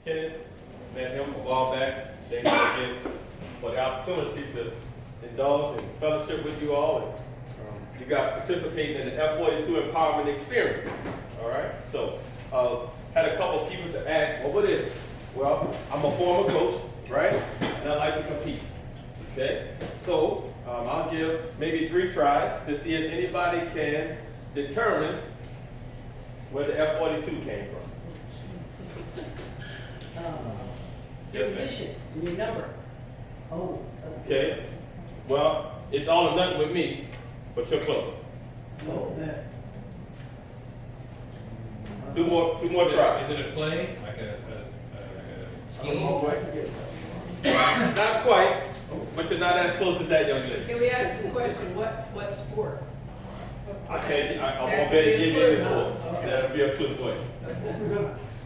Kenneth, met him a while back. Thank you again for the opportunity to indulge and fellowship with you all. And, you guys participating in the F42 Empowerment experience. All right. So, had a couple of people to ask, well, what is it? Well, I'm a former coach, right? And I like to compete. Okay. So, I'll give maybe 3 tries to see if anybody can determine where the F42 came from. Your Yes, ma'am. position, your number. Oh. Okay. Well, it's all or nothing with me, but you're close. Oh, that. Two more tries. Is it a play? Like a scheme? Not quite, but you're not as close as that young lady. Can we ask you a question? What sport? I won't be able to give you this Okay. one. That'll be up to the question.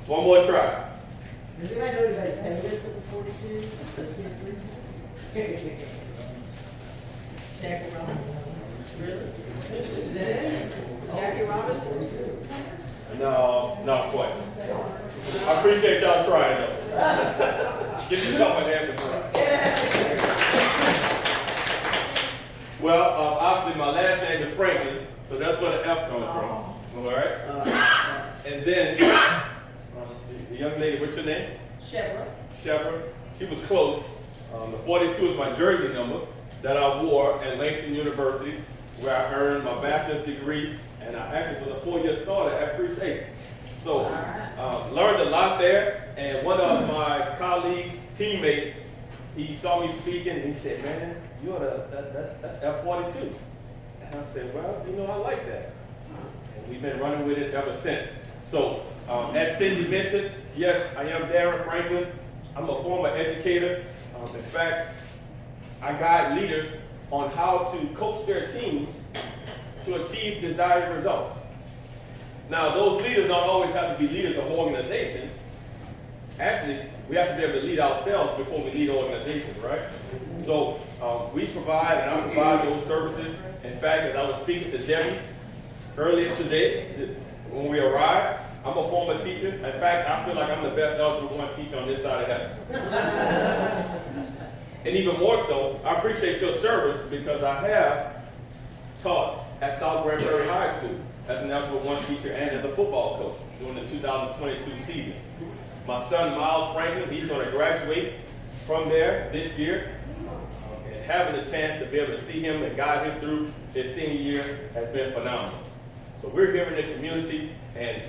One more try. Does anybody know about Pettis at the 42? Jackie Robinson? Really? Jackie Robinson? No, not quite. I appreciate y'all trying though. Give yourself an answer for that. Well, obviously my last name is Franklin, so that's where the F comes from. All right. And then the young lady, what's your name? Shepherd. She was close. The 42 is my jersey number that I wore at Langston University, where I earned my bachelor's degree, and I actually was a 4-year starter at Free State. So, learned a lot there, and one of my colleagues, teammates, he saw me speaking, and he said, man, that's F42. And I said, well, I like that. And we've been running with it ever since. So, as Cindy mentioned, yes, I am Darren Franklin. I'm a former educator. In fact, I guide leaders on how to coach their teams to achieve desired results. Now, those leaders don't always have to be leaders of organizations. Actually, we have to be able to lead ourselves before we lead organizations, right? So, we provide, and I provide those services. In fact, as I was speaking to Debbie earlier today, when we arrived, I'm a former teacher. In fact, I feel like I'm the best Algebra 1 teacher on this side of heaven. And even more so, I appreciate your service because I have taught at South Prairie High School as an Algebra 1 teacher and as a football coach during the 2022 season. My son, Miles Franklin, he's going to graduate from there this year. And having the chance to be able to see him and guide him through his senior year has been phenomenal. So we're here in the community, and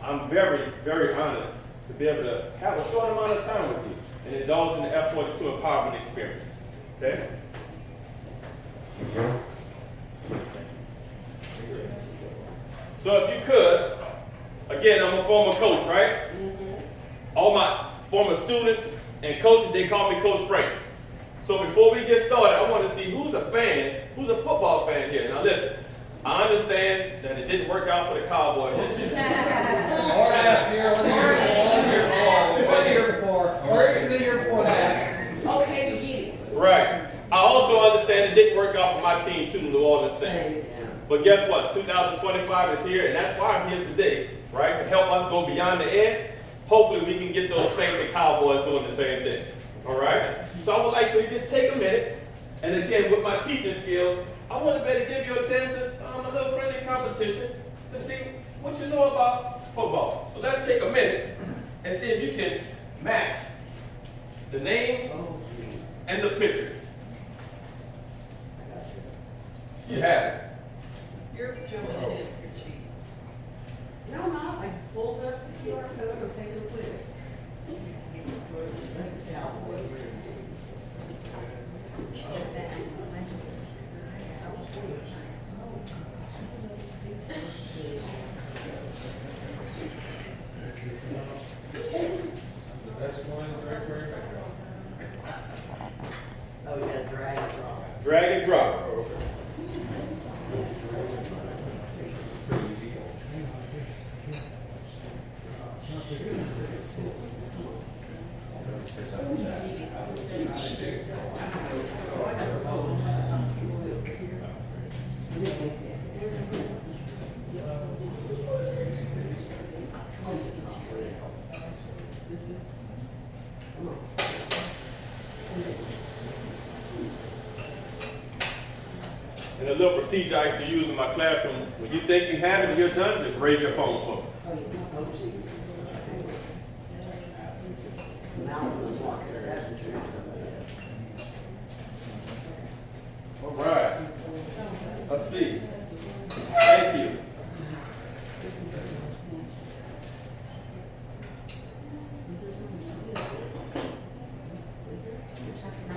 I'm very, very honored to be able to have a short amount of time with you and indulge in the F42 Empowerment experience. Okay? So if you could, again, I'm a former coach, right? All my former students and coaches, they call me Coach Frank. So before we get started, I want to see who's a football fan here. Now listen, I understand that it didn't work out for the Cowboys this year. Or last year, or the year before, or even the year before that. Okay, we get it. Right. I also understand it didn't work out for my team too, the New Orleans Saints. But guess what? 2025 is here, and that's why I'm here today, right? To help us go beyond the edge. Hopefully we can get those Saints and Cowboys doing the same thing. All right? So I would like for you to just take a minute, and again, with my teaching skills, I want to better give you a chance to a little friendly competition to see what you know about football. So let's take a minute and see if you can match the names and the pictures. You have it. You're jumping ahead of your chief. No, I pulled up the QR code or taking a quiz. That's a cowboy. Oh, you gotta drag it wrong. Drag and drop. Come on. And a little procedure I used to use in my classroom, when you think you have it and you're done, just raise your phone for me. Oh, yeah. Oh, geez. Now it's gonna walk it out. All right. Let's see. Thank you.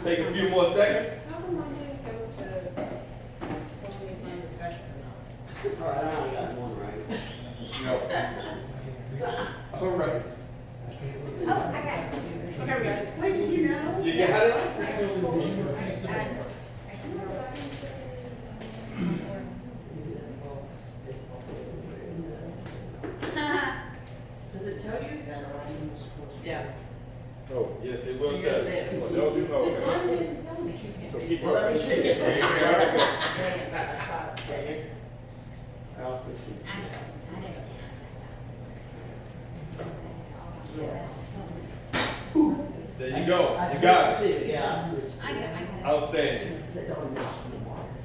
Take a few more seconds. How come I didn't go to tell me if I'm professional or not? All right, I only got one right. All right. Oh, I got it. Okay, we got it. Wait, did you know? You got it? Does it tell you? Yeah. Oh, yes, it will You're tell the you. best. Oh, those you know, okay. Mom didn't tell me. So keep Well, let me going. see. Yeah, Yeah, it- I'll switch these. There you go. I You got switched it. too. Yeah, I switched. Outstanding. That don't match the marks.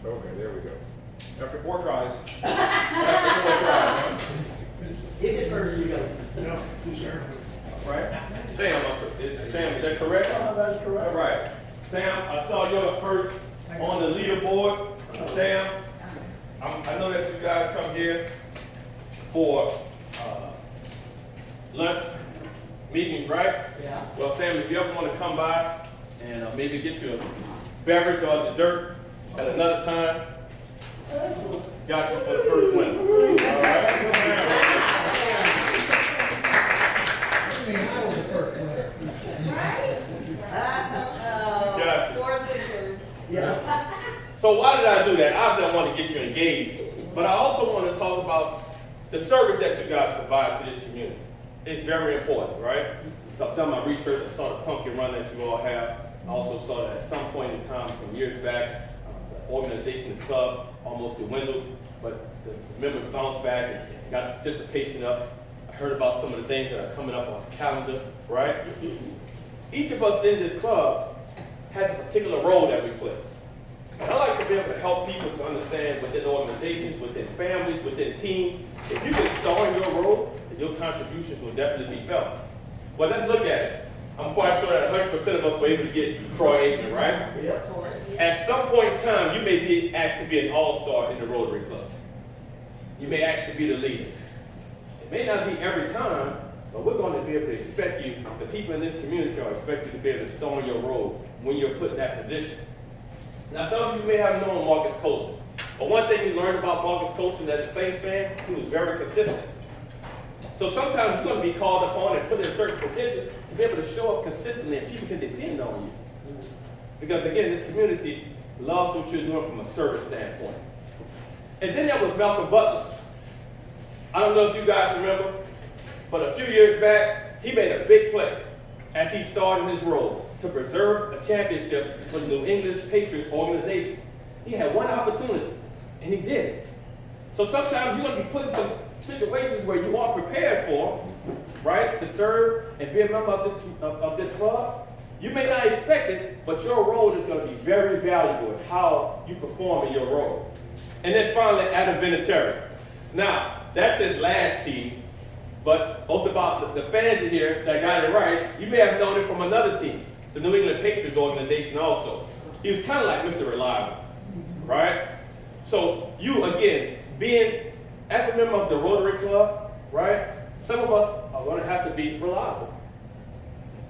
Okay, there we go. After 4 tries. If it's first, you go. Right? Sam, Sam, is that correct? That's correct. All right. Sam, I saw yours first on the leaderboard. Sam, I know that you guys come here for lunch meetings, right? Yeah. Well, Sam, if you ever want to come by and maybe get you a beverage or dessert at another time, got you for the first winner. All right? I mean, I was the first one there. Gotcha. Four losers. Yeah. So why did I do that? Obviously, I want to get you engaged, but I also want to talk about the service that you guys provide to this community. It's very important, right? So I've done my research. I saw the pumpkin run that you all have. I also saw that at some point in time, some years back, the organization, the club, almost dwindled, but the members bounced back and got the participation up. I heard about some of the things that are coming up on the calendar, right? Each of us in this club has a particular role that we play. And I like to be able to help people to understand within organizations, within families, within teams, if you can star in your role, then your contributions will definitely be felt. Well, let's look at it. I'm quite sure that 100% of us were able to get Troy Aikman, right? Yeah. Of course. At some point in time, you may be asked to be an all-star in the Rotary Club. You may ask to be the leader. It may not be every time, but we're going to be able to expect you, the people in this community are expected to be able to star in your role when you're put in that position. Now, some of you may have known Marcus Colston, but one thing we learned about Marcus Colston as a Saints fan, he was very consistent. So sometimes you're going to be called upon and put in certain positions to be able to show up consistently and people can depend on you. Because again, this community loves what you're doing from a service standpoint. And then there was Malcolm Butler. I don't know if you guys remember, but a few years back, he made a big play as he started his role to preserve a championship for the New England Patriots organization. He had one opportunity, and he did it. So sometimes you're going to be put in some situations where you are prepared for, right, to serve and be a member of this club. You may not expect it, but your role is going to be very valuable in how you perform in your role. And then finally, Adam Vinatieri. Now, that's his last team, but most about the fans in here that got it right, you may have known him from another team, the New England Patriots organization also. He was kind of like Mr. Reliable, right? So you, again, being as a member of the Rotary Club, right, some of us are going to have to be reliable.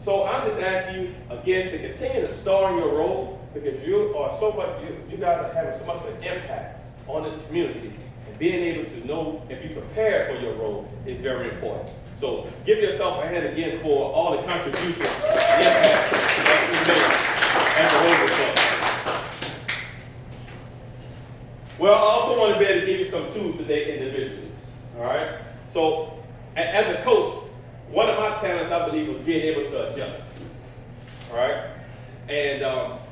So I'm just asking you, again, to continue to star in your role because you are so much, you guys are having so much of an impact on this community. And being able to know and be prepared for your role is very important. So give yourself a hand again for all the contributions and impact that you made at the Rotary Club. Well, I also want to be able to give you some tools today individually. All right? So as a coach, one of my talents, I believe, was being able to adjust. All right? And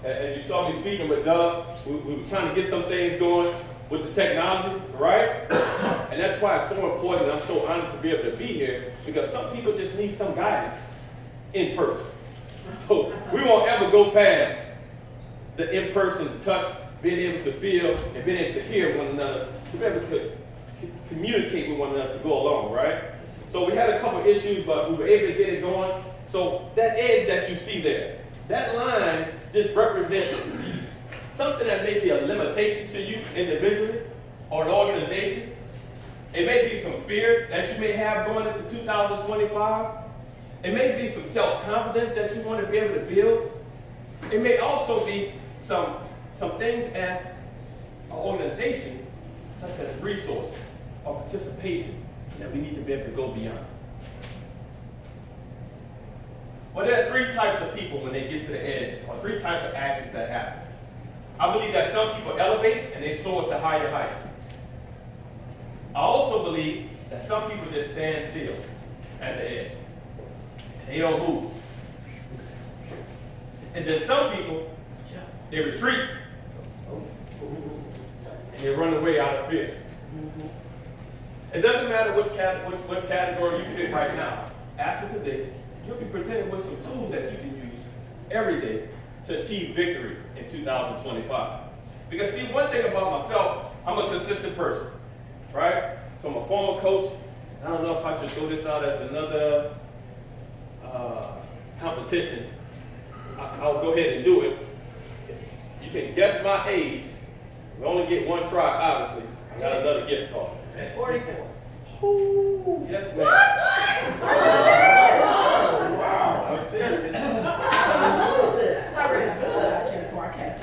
as you saw me speaking with Doug, we were trying to get some things going. with the technology, right? And that's why it's so important, and I'm so honored to be able to be here, because some people just need some guidance in person. So we won't ever go past the in-person touch, being able to feel and being able to hear one another, to be able to communicate with one another to go along, right? So we had a couple issues, but we were able to get it going. So that edge that you see there, that line just represents something that may be a limitation to you individually or an organization. It may be some fear that you may have going into 2025. It may be some self-confidence that you want to be able to build. It may also be some things as an organization, such as resources or participation, that we need to be able to go beyond. Well, there are three types of people when they get to the edge, or three types of actions that happen. I believe that some people elevate and they soar to higher heights. I also believe that some people just stand still at the edge. They don't move. And then some people, they retreat. And they run away out of fear. It doesn't matter which category you fit right now. After today, you'll be presented with some tools that you can use every day to achieve victory in 2025. Because see, one thing about myself, I'm a consistent person, right? So I'm a former coach. I don't know if I should throw this out as another competition. I'll go ahead and do it. You can guess my age. We only get one try, obviously. I got another gift card. 44. Ooh, yes, ma'am. I'm serious. It's not really good out here before I came.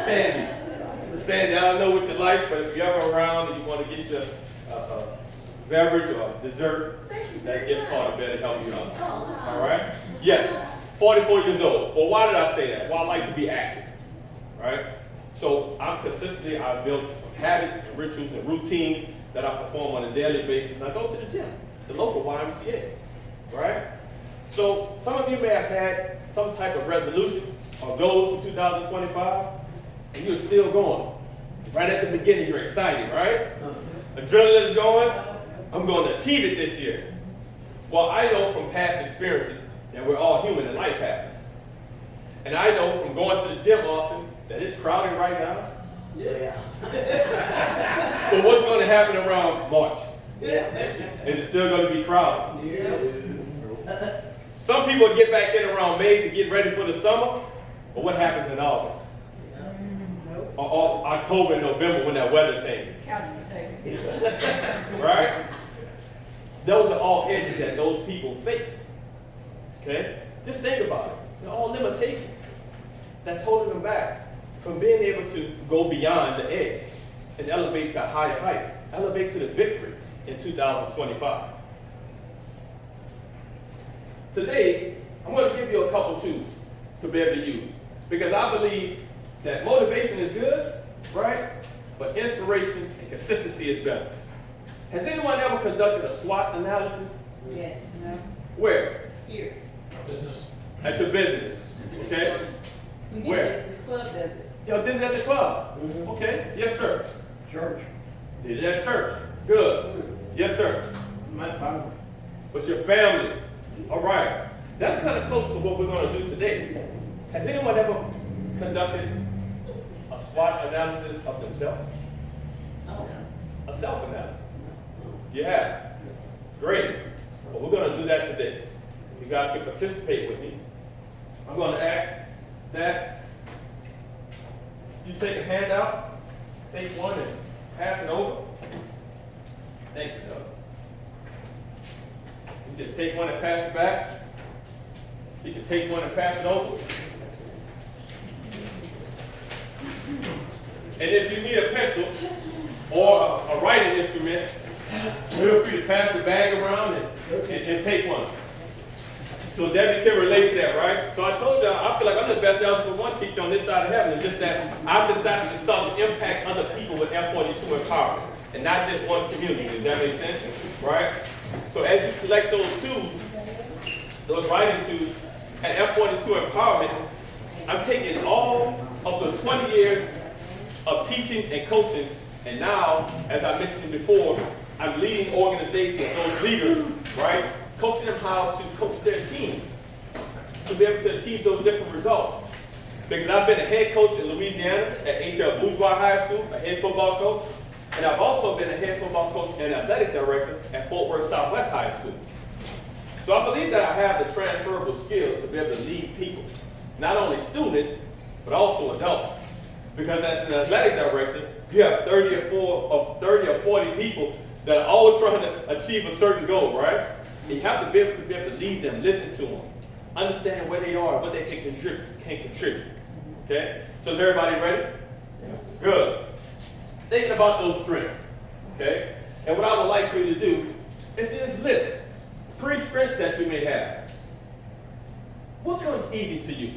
Sandy. Sandy, I don't know what you like, but if you're ever around and you want to get your beverage or dessert, that gift card better help you out. All right? Yes, 44 years old. Well, why did I say that? Well, I like to be active, right? So I've built some habits and rituals and routines that I perform on a daily basis. And I go to the gym, the local YMCA, right? So some of you may have had some type of resolutions or goals for 2025, and you're still going. Right at the beginning, you're excited, right? Adrenaline's going. I'm going to achieve it this year. Well, I know from past experiences that we're all human and life happens. And I know from going to the gym often that it's crowded right now. Yeah. But what's going to happen around March? Is it still going to be crowded? Yeah. Some people get back in around May to get ready for the summer, but what happens in August? Or October and November when that weather changes? Counting potatoes. Right? Those are all edges that those people face. Okay? Just think about it. They're all limitations that's holding them back from being able to go beyond the edge and elevate to a higher height, elevate to the victory in 2025. Today, I'm going to give you a couple tools to be able to use, because I believe that motivation is good, right? But inspiration and consistency is better. Has anyone ever conducted a SWOT analysis? Yes, no, Where? here. Business. At your business. Okay? We Where? did it, this club does it. Y'all did it at the club? Okay. Yes, sir. Church. Did it at church. Good. Yes, sir. My family. What's your family? All right. That's kind of close to what we're going to do today. Has anyone ever conducted a SWOT analysis of themselves? Oh, A self-analysis? You have? Great. Well, we're going to do that today. You guys can participate with me. I'm going to ask that you take a handout, take one and pass it over. Thank you, Doug. You just take one and pass it back. You can take one and pass it over. And if you need a pencil or a writing instrument, feel free to pass the bag around and take one. So Debbie can relate to that, right? So I told y'all, I feel like I'm the best Algebra 1 teacher on this side of heaven. It's just that I've decided to start to impact other people with F42 Empowerment, and not just one community. Does that make sense? Right? So as you collect those tools, those writing tools, at F42 Empowerment, I'm taking all of the 20 years of teaching and coaching. And now, as I mentioned before, I'm leading organizations, those leaders, right? Coaching them how to coach their teams to be able to achieve those different results. Because I've been a head coach in Louisiana at H.L. Bourgeois High School, a head football coach. And I've also been a head football coach and athletic director at Fort Worth Southwest High School. So I believe that I have the transferable skills to be able to lead people, not only students, but also adults. Because as an athletic director, you have 30 or 40 people that are all trying to achieve a certain goal, right? And you have to be able to lead them, listen to them, understand where they are, what they can contribute. Okay? So is everybody ready? Good. Thinking about those strengths. Okay? And what I would like for you to do is just list 3 strengths that you may have. What comes easy to you?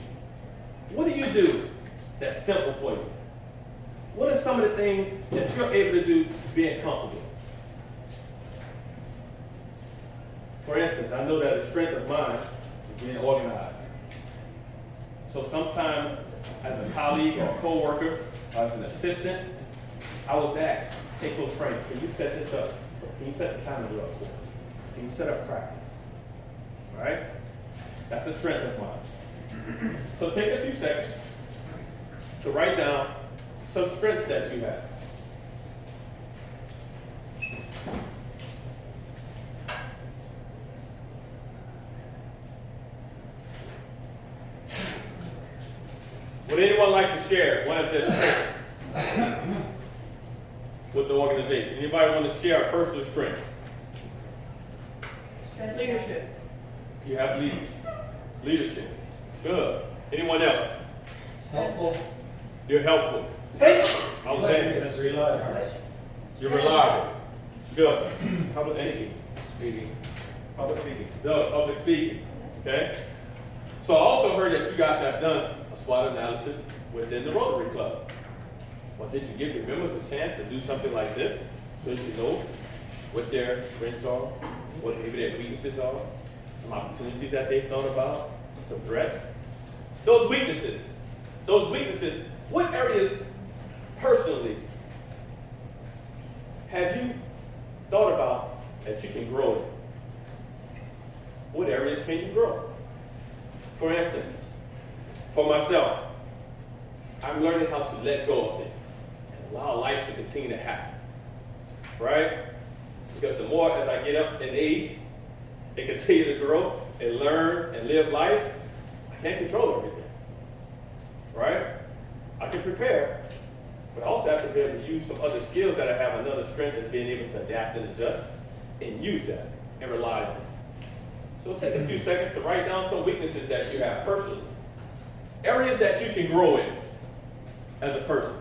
What do you do that's simple for you? What are some of the things that you're able to do being comfortable? For instance, I know that a strength of mine is being organized. So sometimes, as a colleague or a co-worker, or as an assistant, I was asked, hey, Coach Frank, can you set this up? Can you set the calendar up for us? Can you set up practice? All right? That's a strength of mine. So take a few seconds to write down some strengths that you have. Would anyone like to share one of their strengths with the organization? Anybody want to share a personal strength? Leadership. You have leadership. Good. Anyone else? Helpful. You're helpful. Outstanding. That's reliable. You're reliable. Good. Public Speaking. Public speaking. Good. Public speaking. Okay. So I also heard that you guys have done a SWOT analysis within the Rotary Club. Well, did you give your members a chance to do something like this so you know what their strengths are, what maybe their weaknesses are, some opportunities that they've thought about, some threats? Those weaknesses, what areas personally have you thought about that you can grow in? What areas can you grow? For instance, for myself, I'm learning how to let go of things and allow life to continue to happen, right? Because the more as I get up in age and continue to grow and learn and live life, I can't control everything, right? I can prepare, but I also have to be able to use some other skills that I have. Another strength is being able to adapt and adjust and use that and rely on it. So take a few seconds to write down some weaknesses that you have personally. Areas that you can grow in as a person.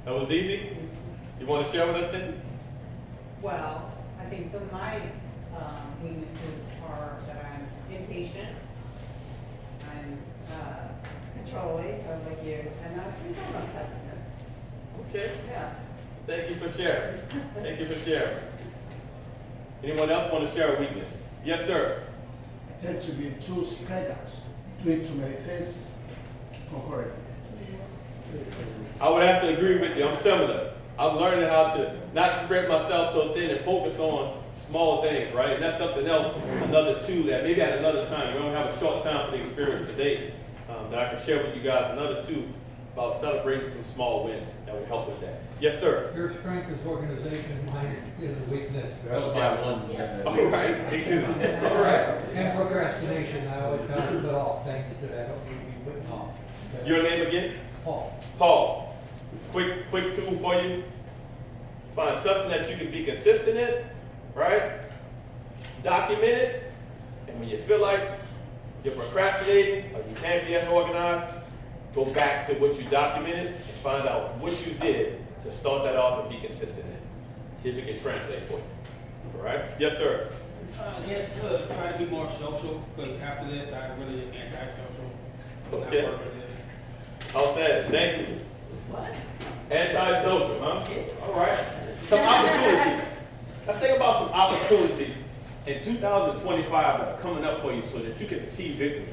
That was easy? You want to share with us, Cindy? Well, I think some of my weaknesses are that I'm impatient, I'm controlling, like you, and I think I'm a pessimist. Okay. Yeah. Thank you for sharing. Thank you for sharing. Anyone else want to share a weakness? Yes, sir. I tend to be too spread out, doing too many things concurrently. I would have to agree with you. I'm similar. I'm learning how to not spread myself so thin and focus on small things, right? And that's something else, another tool that maybe at another time, we don't have a short time for the experience today, that I can share with you guys, another tool about celebrating some small wins that will help with that. Yes, sir. Your strength is organization, mine is a weakness. That's my one. All right. All right. And procrastination, I always kind of put off things that I don't need to be putting off. Your name again? Paul. Paul. Quick tool for you. Find something that you can be consistent in, right? Document it, and when you feel like you're procrastinating or you can't be as organized, go back to what you documented and find out what you did to start that off and be consistent in. See if it can translate for you. All right? Yes, sir. Yes, try to be more social, because after this, I'm really antisocial. Okay. Outstanding. Thank you. Antisocial, huh? All right. Some opportunities. Let's think about some opportunities in 2025 that are coming up for you so that you can achieve victory,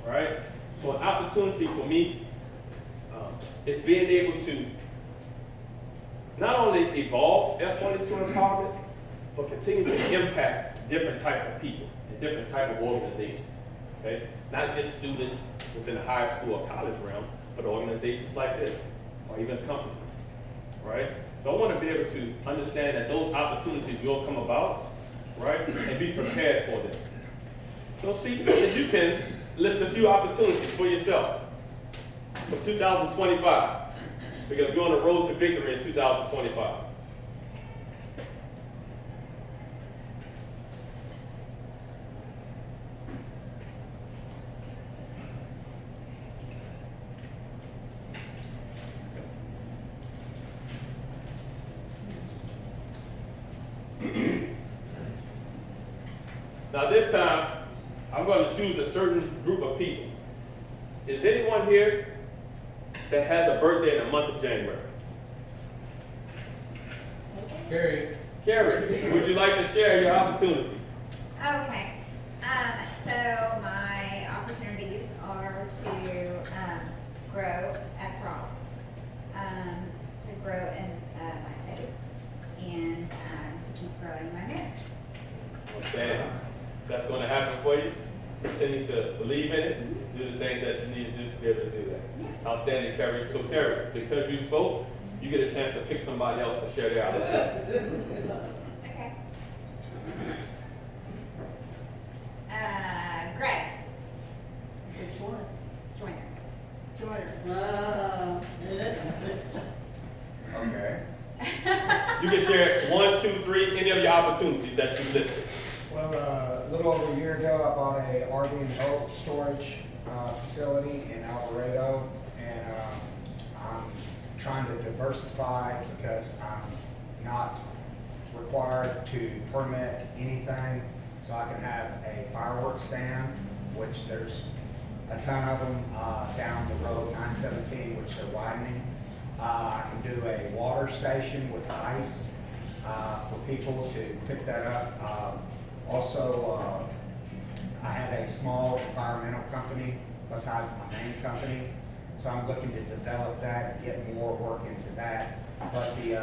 all right? So an opportunity for me is being able to not only evolve F42 Empowerment, but continue to impact different type of people and different type of organizations, okay? Not just students within the higher school or college realm, but organizations like this, or even companies, right? So I want to be able to understand that those opportunities will come about, right? And be prepared for them. So see if you can list a few opportunities for yourself for 2025, because we're on the road to victory in 2025. Now this time, I'm going to choose a certain group of people. Is anyone here that has a birthday in the month of January? Carrie. Carrie, would you like to share your opportunity? Okay, so my opportunities are to grow at Frost, to grow in my faith, and to keep growing my marriage. Okay, that's going to happen for you. Continue to believe in it, do the things that you need to do to be able to do that. Yes. Outstanding, Carrie. So Carrie, because you spoke, you get a chance to pick somebody else to share their opportunity. Okay. Greg. Which one? Joiner. Joiner. Okay. You can share 1, 2, 3, any of your opportunities that you listed. Well, a little over a year ago, I bought a RV and boat storage facility in Alvarado, and I'm trying to diversify because I'm not required to permit anything, so I can have a fireworks stand, which there's a ton of them down the road, 917, which they're widening. I can do a water station with ice for people to pick that up. Also, I have a small environmental company besides my main company, so I'm looking to develop that and get more work into that. But the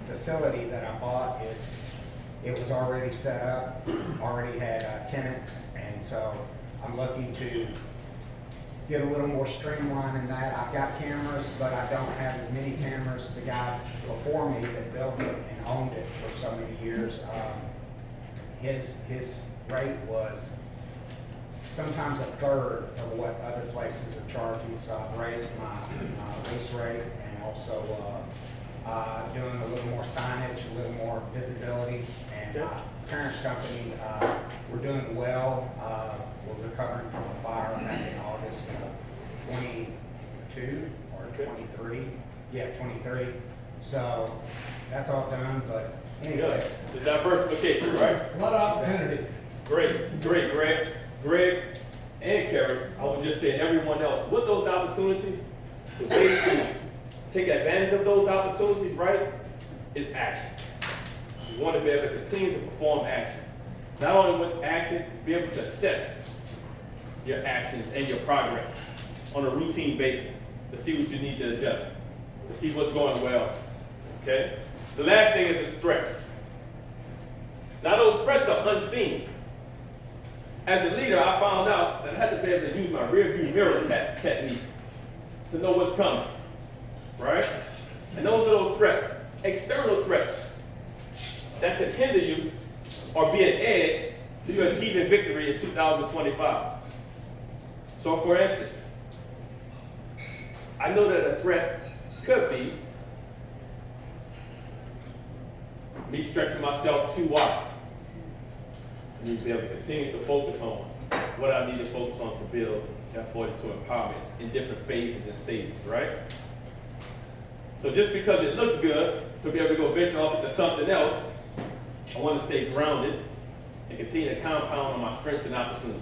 facility that I bought it was already set up, already had tenants, and so I'm looking to get a little more streamlined in that. I've got cameras, but I don't have as many cameras. The guy before me that built it and owned it for so many years, his rate was sometimes a third of what other places are charging, so I've raised my lease rate, and also doing a little more signage, a little more visibility. And my parent company, we're doing well. We're recovering from a fire back in August of 22 or 23. Yeah, 23. So that's all done, but anyway. The diversification, right? A lot of opportunity. Great, Greg and Carrie, I would just say, and everyone else, with those opportunities, the way to take advantage of those opportunities, right, is action. You want to be able to continue to perform action. Not only with action, be able to assess your actions and your progress on a routine basis to see what you need to adjust, to see what's going well, okay? The last thing is the threats. Now those threats are unseen. As a leader, I found out that I had to be able to use my rear view mirror technique to know what's coming, right? And those are those threats, external threats that could hinder you or be an edge to you achieving victory in 2025. So for instance, I know that a threat could be me stretching myself too wide. I need to be able to continue to focus on what I need to focus on to build F42 Empowerment in different phases and stages, right? So just because it looks good to be able to go venture off into something else, I want to stay grounded and continue to compound on my strengths and opportunities,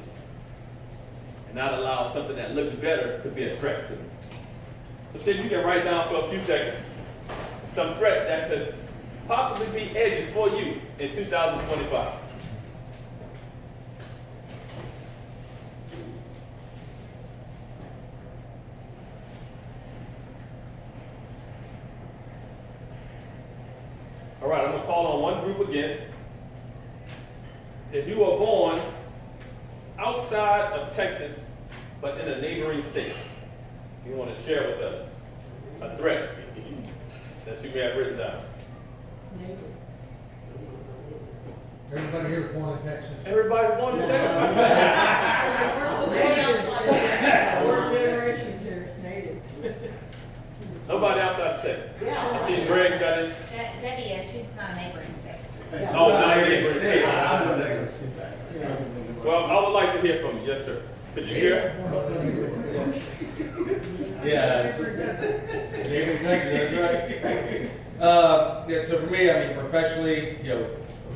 and not allow something that looks better to be a threat to me. So see if you can write down for a few seconds some threats that could possibly be edges for you in 2025. All right, I'm gonna call on one group again. If you were born outside of Texas, but in a neighboring state, you want to share with us a threat that you may have written down. Everybody here is born in Texas. Everybody's born in Texas. Four generations here, native. Nobody outside of Texas. Yeah. I see Greg got it. Debbie is, she's not a neighboring state. Oh, not a neighboring state. I'm not Texas. Well, I would like to hear from you. Yes, sir. Could you share? Yeah. Neighboring country, that's right. Yeah, so for me, I mean, professionally,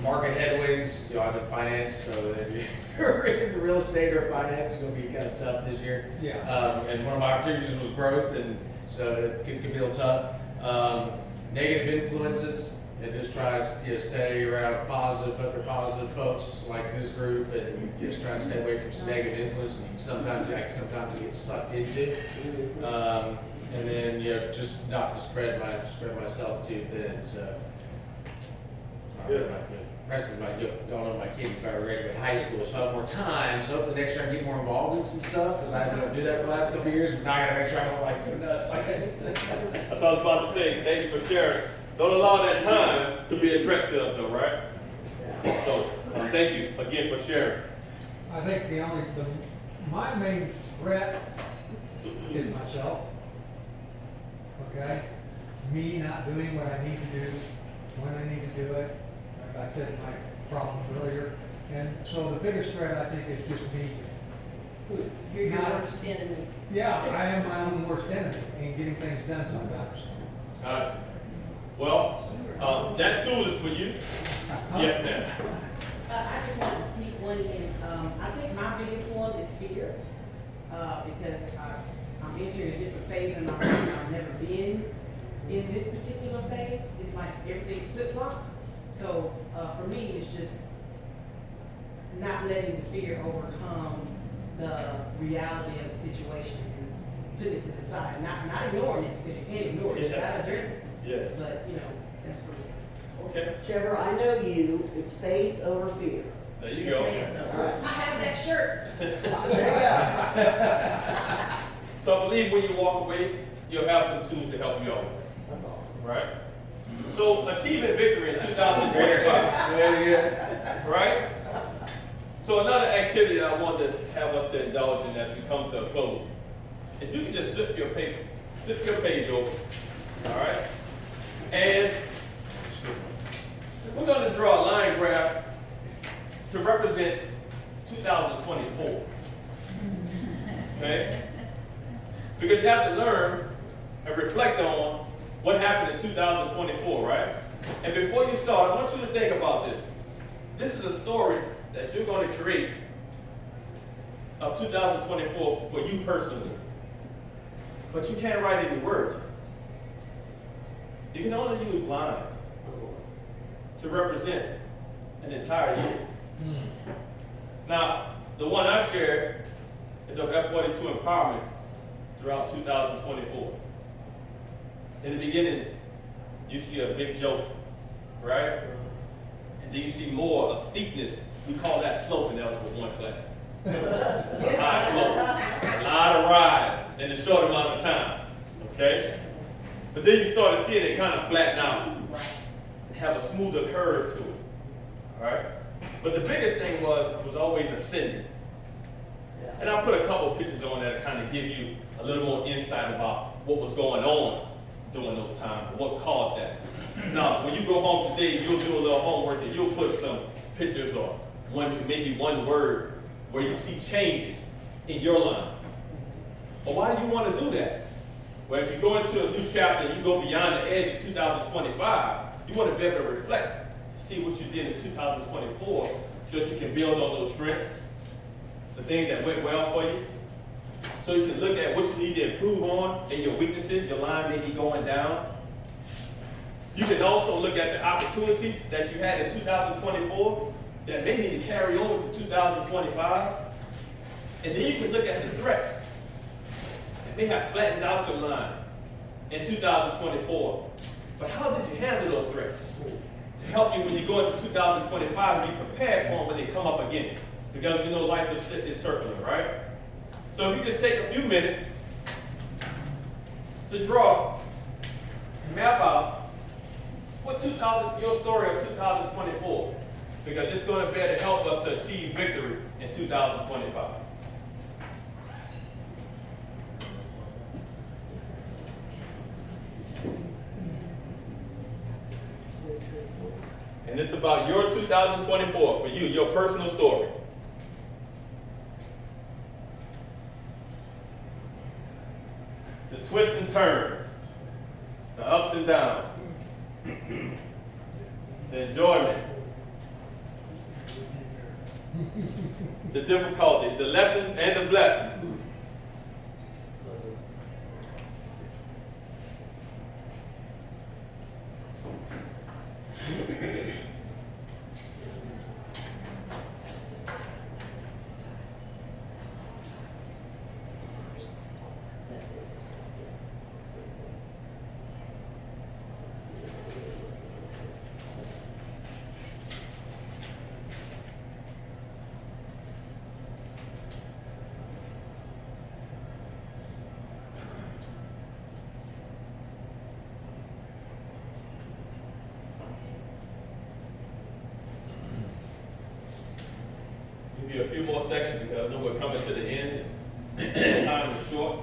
market headwinds, I'm in finance, so if you're in real estate or finance, it's gonna be kind of tough this year. Yeah. And one of my opportunities was growth, and so it could be a little tough. Negative influences, and just try to stay around positive, other positive folks like this group, and just try to stay away from some negative influence that sometimes you get sucked into. And then just not to spread myself too thin. So Good. rest of y'all know my kids about to graduate high school, so I have more time. So hopefully next year I can get more involved in some stuff, because I didn't do that for the last couple of years. But now I gotta make sure I don't go nuts like I do. That's what I was about to say. Thank you for sharing. Don't allow that time to be a threat to us, though, right? So thank you again for sharing. I think my main threat is myself. Okay? Me not doing what I need to do, when I need to do it. Like I said in my problems earlier. And so the biggest threat, I think, is just me. You're your worst enemy. Yeah, I am my own worst enemy in getting things done sometimes. Gotcha. Well, that tool is for you. Yes, ma'am. I just wanted to sneak one in. I think my biggest one is fear, because I'm entering a different phase in my life. I've never been in this particular phase. It's like everything's flip-flopped. So for me, it's just not letting the fear overcome the reality of the situation and putting it to the side. Not ignoring it, because you can't ignore it. You gotta address it. Yes. But that's for me. Okay. Trevor, I know you, it's faith over fear. There you Yes, go. ma'am. I have that shirt. So I believe when you walk away, you'll have some tools to help you out. That's awesome. Right? So achieving victory in 2025. Right? So another activity that I want to have us to indulge in as we come to a close. If you can just flip your page over. All right? And we're going to draw a line graph to represent 2024. Okay? Because you have to learn and reflect on what happened in 2024, right? And before you start, I want you to think about this. This is a story that you're going to create of 2024 for you personally. But you can't write any words. You can only use lines to represent an entire year. Now, the one I shared is of F42 Empowerment throughout 2024. In the beginning, you see a big jolt, right? And then you see more, a steepness. We call that sloping. That was for one class. A high slope, a lot of rise in a short amount of time, okay? But then you started seeing it kind of flatten out and have a smoother curve to it, all right? But the biggest thing was always ascending. And I put a couple pictures on there to kind of give you a little more insight about what was going on during those times, what caused that. Now, when you go home today, you'll do a little homework and you'll put some pictures or maybe one word where you see changes in your life. But why do you want to do that? Well, as you go into a new chapter and you go beyond the edge of 2025, you want to be able to reflect, see what you did in 2024 so that you can build on those strengths, the things that went well for you, so you can look at what you need to improve on and your weaknesses. Your line may be going down. You can also look at the opportunities that you had in 2024 that may need to carry over to 2025. And then you can look at the threats that may have flattened out your line in 2024. But how did you handle those threats? To help you when you go into 2025, be prepared for them when they come up again. Because you know life is circular, right? So if you just take a few minutes to draw and map out your story of 2024, because it's going to be able to help us to achieve victory in 2025. And it's about your 2024 for you, your personal story. The twists and turns, the ups and downs, the enjoyment, the difficulties, the lessons and the blessings. Give you a few more seconds because I know we're coming to the end. Time is short.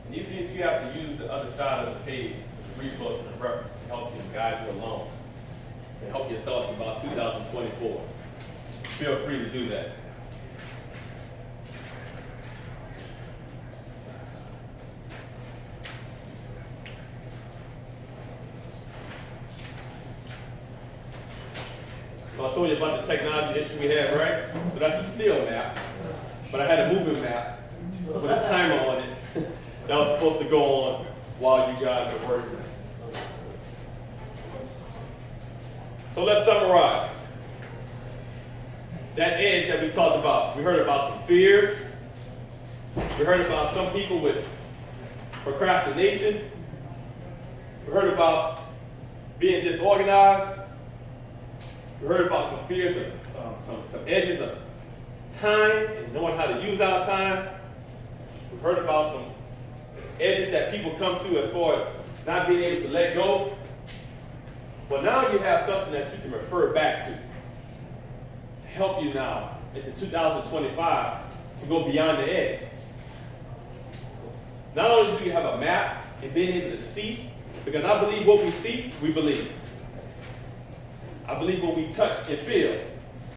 And even if you have to use the other side of the page, the resource and the reference to help you and guide you along, to help your thoughts about 2024, feel free to do that. So I told you about the technology issue we had, right? So that's a still map, but I had a moving map with a timer on it that was supposed to go on while you guys are working. So let's summarize. That edge that we talked about, we heard about some fears. We heard about some people with procrastination. We heard about being disorganized. We heard about some fears of some edges of time and knowing how to use our time. We've heard about some edges that people come to as far as not being able to let go. Well, now you have something that you can refer back to help you now into 2025 to go beyond the edge. Not only do you have a map and being able to see, because I believe what we see, we believe. I believe what we touch and feel,